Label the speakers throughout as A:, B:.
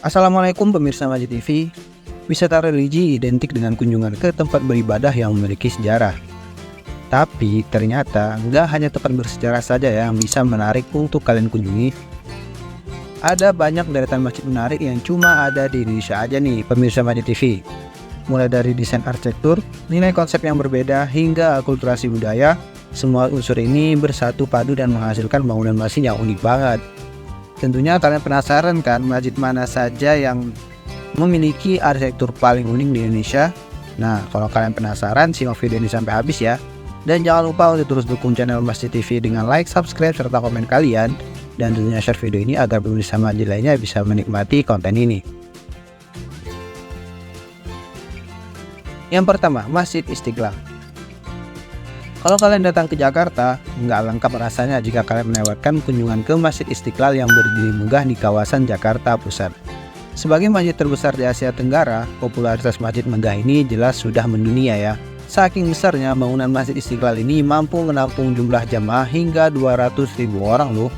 A: Assalamualaikum pemirsa Majid TV. Wisata religi identik dengan kunjungan ke tempat beribadah yang memiliki sejarah. Tapi ternyata nggak hanya tempat bersejarah saja yang bisa menarik untuk kalian kunjungi. Ada banyak deretan masjid menarik yang cuma ada di Indonesia aja nih pemirsa Majid TV. Mulai dari desain arsitektur, nilai konsep yang berbeda, hingga akulturasi budaya, semua unsur ini bersatu padu dan menghasilkan bangunan masjid yang unik banget. Tentunya kalian penasaran kan masjid mana saja yang memiliki arsitektur paling unik di Indonesia? Nah, kalau kalian penasaran, simak video ini sampai habis ya. Dan jangan lupa untuk terus dukung channel Masjid TV dengan like, subscribe, serta komen kalian. Dan tentunya share video ini agar pemirsa Masjid lainnya bisa menikmati konten ini. Yang pertama, Masjid Istiqlal. Kalau kalian datang ke Jakarta, nggak lengkap rasanya jika kalian melewatkan kunjungan ke Masjid Istiqlal yang berdiri megah di kawasan Jakarta Pusat. Sebagai masjid terbesar di Asia Tenggara, popularitas masjid megah ini jelas sudah mendunia ya. Saking besarnya, bangunan Masjid Istiqlal ini mampu menampung jumlah jamaah hingga 200.000 orang loh.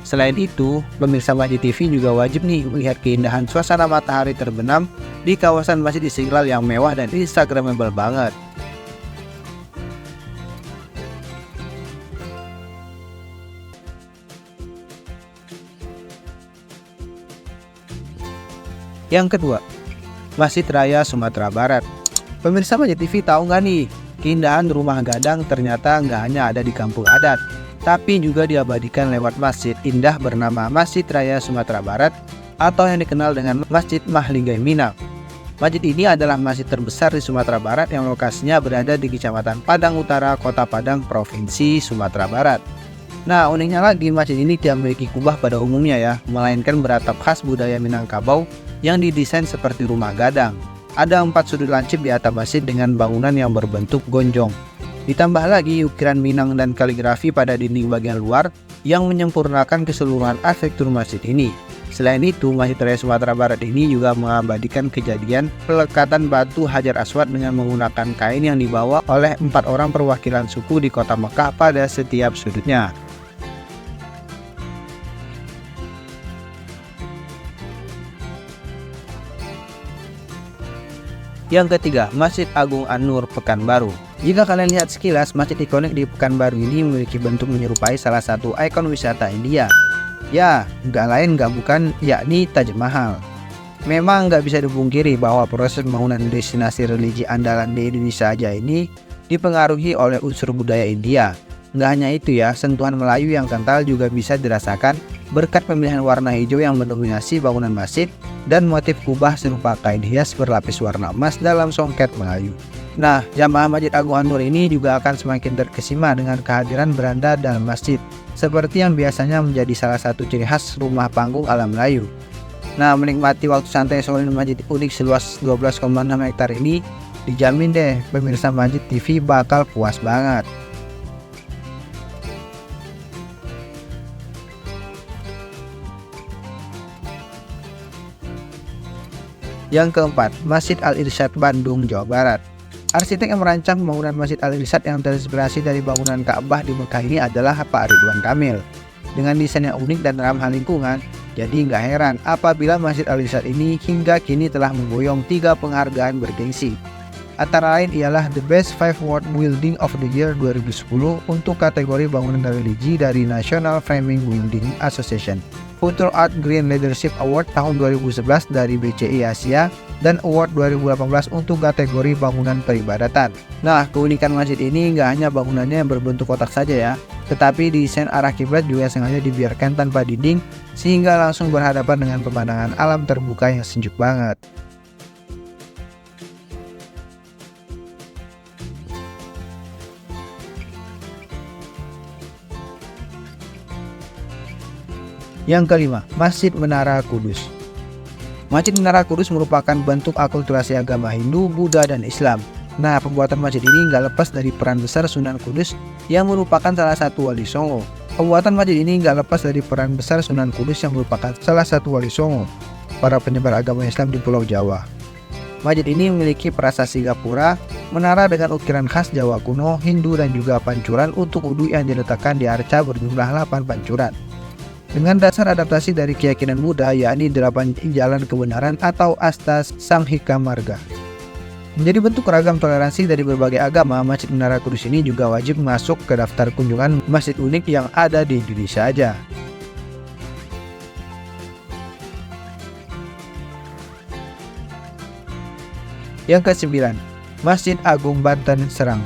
A: Selain itu, pemirsa Masjid TV juga wajib nih melihat keindahan suasana matahari terbenam di kawasan Masjid Istiqlal yang mewah dan instagramable banget. Yang kedua, Masjid Raya Sumatera Barat. Pemirsa Masjid TV tahu nggak nih, keindahan rumah gadang ternyata nggak hanya ada di kampung adat, tapi juga diabadikan lewat masjid indah bernama Masjid Raya Sumatera Barat atau yang dikenal dengan Masjid Mahlinggai Minang. Masjid ini adalah masjid terbesar di Sumatera Barat yang lokasinya berada di Kecamatan Padang Utara, Kota Padang, Provinsi Sumatera Barat. Nah, uniknya lagi masjid ini tidak memiliki kubah pada umumnya ya, melainkan beratap khas budaya Minangkabau yang didesain seperti rumah gadang. Ada 4 sudut lancip di atap masjid dengan bangunan yang berbentuk gonjong. Ditambah lagi ukiran Minang dan kaligrafi pada dinding bagian luar yang menyempurnakan keseluruhan arsitektur masjid ini. Selain itu, Masjid Raya Sumatera Barat ini juga mengabadikan kejadian pelekatan batu Hajar Aswad dengan menggunakan kain yang dibawa oleh 4 orang perwakilan suku di kota Mekah pada setiap sudutnya. Yang ketiga, Masjid Agung An-Nur Pekanbaru. Jika kalian lihat sekilas, masjid ikonik di Pekanbaru ini memiliki bentuk menyerupai salah satu ikon wisata India. Ya, nggak lain nggak bukan, yakni Taj Mahal. Memang nggak bisa dipungkiri bahwa proses pembangunan destinasi religi andalan di Indonesia aja ini dipengaruhi oleh unsur budaya India. Nggak hanya itu ya, sentuhan Melayu yang kental juga bisa dirasakan berkat pemilihan warna hijau yang mendominasi bangunan masjid dan motif kubah serupa kain hias berlapis warna emas dalam songket Melayu. Nah, jamaah Masjid Agung An-Nur ini juga akan semakin terkesima dengan kehadiran beranda dalam masjid, seperti yang biasanya menjadi salah satu ciri khas rumah panggung ala Melayu. Nah, menikmati waktu santai sore di masjid unik seluas 12,6 hektar ini, dijamin deh pemirsa Masjid TV bakal puas banget. Yang keempat, Masjid Al-Irsyad Bandung, Jawa Barat. Arsitek yang merancang pembangunan Masjid Al-Irsyad yang terinspirasi dari bangunan Ka'bah di Mekah ini adalah Pak Ridwan Kamil. Dengan desain yang unik dan ramah lingkungan, jadi nggak heran apabila Masjid Al-Irsyad ini hingga kini telah memboyong 3 penghargaan bergengsi. Antara lain ialah The Best 5 World Building of the Year 2010 untuk kategori bangunan religi dari National Framing Building Association, Future Art Green Leadership Award tahun 2011 dari BCI Asia, dan Award 2018 untuk kategori bangunan peribadatan. Nah, keunikan masjid ini nggak hanya bangunannya yang berbentuk kotak saja ya, tetapi desain arah kiblat juga sengaja dibiarkan tanpa dinding sehingga langsung berhadapan dengan pemandangan alam terbuka yang sejuk banget. Yang kelima, Masjid Menara Kudus. Masjid Menara Kudus merupakan bentuk akulturasi agama Hindu, Buddha, dan Islam. Nah, pembuatan masjid ini nggak lepas dari peran besar Sunan Kudus yang merupakan salah satu wali Songo. Pembuatan masjid ini nggak lepas dari peran besar Sunan Kudus yang merupakan salah satu wali Songo, para penyebar agama Islam di Pulau Jawa. Masjid ini memiliki prasasti Gapura, menara dengan ukiran khas Jawa kuno, Hindu, dan juga pancuran untuk wudhu yang diletakkan di arca berjumlah 8 pancuran. dengan dasar adaptasi dari keyakinan Buddha, yakni 8 jalan kebenaran atau Astas Samghika Marga. Menjadi bentuk ragam toleransi dari berbagai agama, Masjid Menara Kudus ini juga wajib masuk ke daftar kunjungan masjid unik yang ada di Indonesia aja. Yang ke-9, Masjid Agung Banten Serang.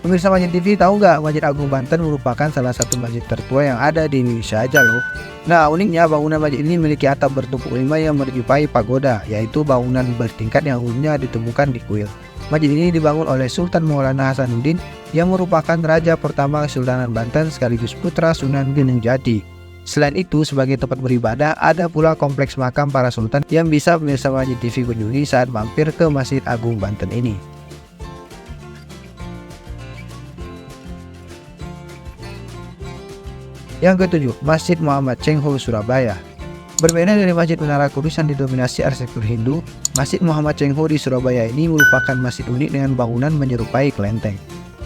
A: Pemirsa Masjid TV, tahu nggak Masjid Agung Banten merupakan salah satu masjid tertua yang ada di Indonesia aja loh. Nah, uniknya bangunan masjid ini memiliki atap bertumpuk 5 yang menyerupai pagoda, yaitu bangunan bertingkat yang umumnya ditemukan di kuil. Masjid ini dibangun oleh Sultan Maulana Hasanuddin yang merupakan raja pertama Kesultanan Banten sekaligus putra Sunan Gunung Jati. Selain itu, sebagai tempat beribadah, ada pula kompleks makam para sultan yang bisa pemirsa Masjid TV kunjungi saat mampir ke Masjid Agung Banten ini. Yang ke-7, Masjid Muhammad Cengho Surabaya. Berbeda dari Masjid Menara Kudus yang didominasi arsitektur Hindu, Masjid Muhammad Cengho di Surabaya ini merupakan masjid unik dengan bangunan menyerupai kelenteng.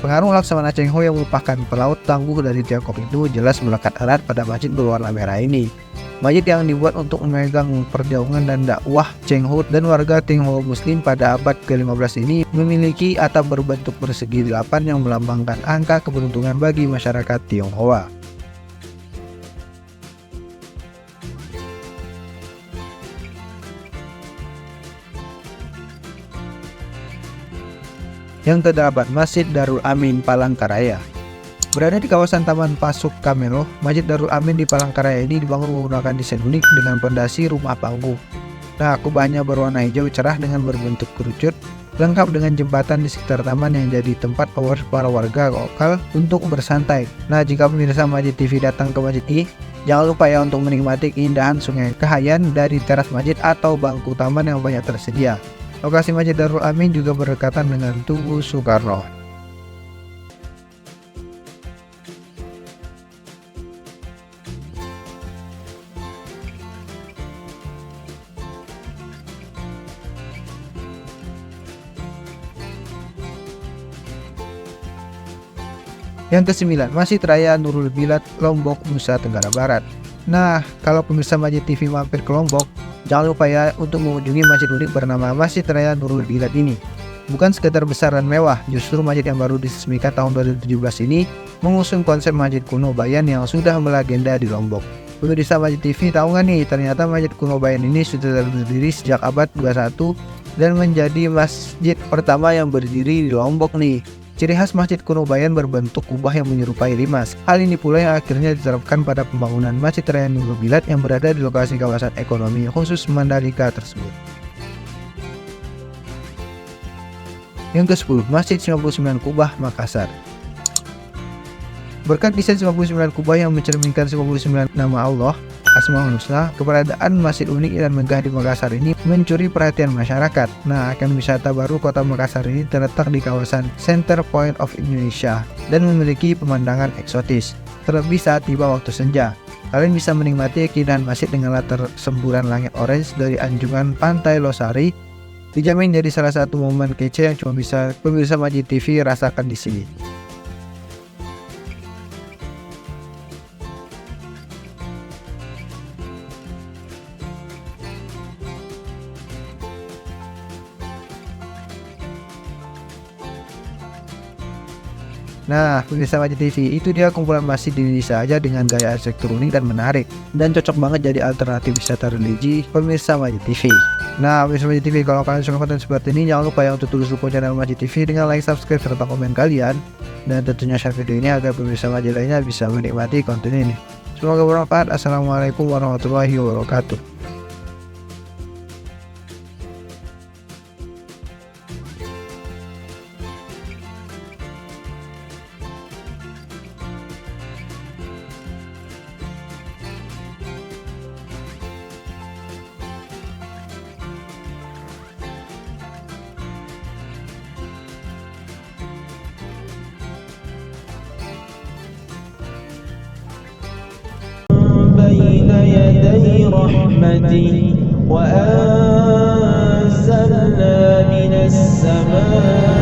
A: Pengaruh Laksamana Cengho yang merupakan pelaut tangguh dari Tiongkok itu jelas melekat erat pada masjid berwarna merah ini. Masjid yang dibuat untuk memegang perjuangan dan dakwah Cengho dan warga Tionghoa Muslim pada abad ke-15 ini memiliki atap berbentuk persegi 8 yang melambangkan angka keberuntungan bagi masyarakat Tionghoa. Yang ke-8, Masjid Darul Amin Palangkaraya. Berada di kawasan Taman Pasuk Kamelo, Masjid Darul Amin di Palangkaraya ini dibangun menggunakan desain unik dengan pondasi rumah panggung. Nah, kubahnya berwarna hijau cerah dengan berbentuk kerucut, lengkap dengan jembatan di sekitar taman yang jadi tempat para warga lokal untuk bersantai. Nah, jika pemirsa Masjid TV datang ke masjid ini, jangan lupa ya untuk menikmati keindahan Sungai Kahayan dari teras masjid atau bangku taman yang banyak tersedia. Lokasi Masjid Darul Amin juga berdekatan dengan Tugu Soekarno. Yang ke-9, Masjid Raya Nurul Bilad, Lombok, Nusa Tenggara Barat. Nah, kalau pemirsa Masjid TV mampir ke Lombok, jangan lupa ya untuk mengunjungi masjid unik bernama Masjid Raya Nurul Bilad ini. Bukan sekedar besar dan mewah, justru masjid yang baru diresmikan tahun 2017 ini mengusung konsep masjid kuno Bayan yang sudah melegenda di Lombok. Pemirsa Masjid TV, tahu nggak nih, ternyata masjid kuno Bayan ini sudah berdiri sejak abad 21 dan menjadi masjid pertama yang berdiri di Lombok nih. Ciri khas Masjid kuno Bayan berbentuk kubah yang menyerupai limas. Hal ini pula yang akhirnya diterapkan pada pembangunan Masjid Raya Nurul Bilad yang berada di lokasi kawasan ekonomi khusus Mandalika tersebut. Yang ke-10, Masjid 99 Kubah Makassar. Berkat desain 99 kubah yang mencerminkan 99 nama Allah, Asmaul Husna, keberadaan masjid unik dan megah di Makassar ini mencuri perhatian masyarakat. Nah, akan wisata baru kota Makassar ini terletak di kawasan Center Point of Indonesia dan memiliki pemandangan eksotis, terlebih saat tiba waktu senja. Kalian bisa menikmati keindahan masjid dengan latar semburan langit orange dari anjungan Pantai Losari. Dijamin jadi salah satu momen kece yang cuma bisa pemirsa Masjid TV rasakan di sini. Nah, pemirsa Masjid TV, itu dia kumpulan masjid di Indonesia aja dengan gaya arsitektur unik dan menarik, dan cocok banget jadi alternatif wisata religi pemirsa Masjid TV. Nah, pemirsa Masjid TV, kalau kalian suka konten seperti ini, jangan lupa ya untuk terus dukung channel Masjid TV dengan like, subscribe, serta komen kalian, dan tentunya share video ini agar pemirsa Masjid lainnya bisa menikmati konten ini. Semoga bermanfaat. Assalamualaikum warahmatullahi wabarakatuh.
B: بين يدي رحمتي وأنزلنا من السماء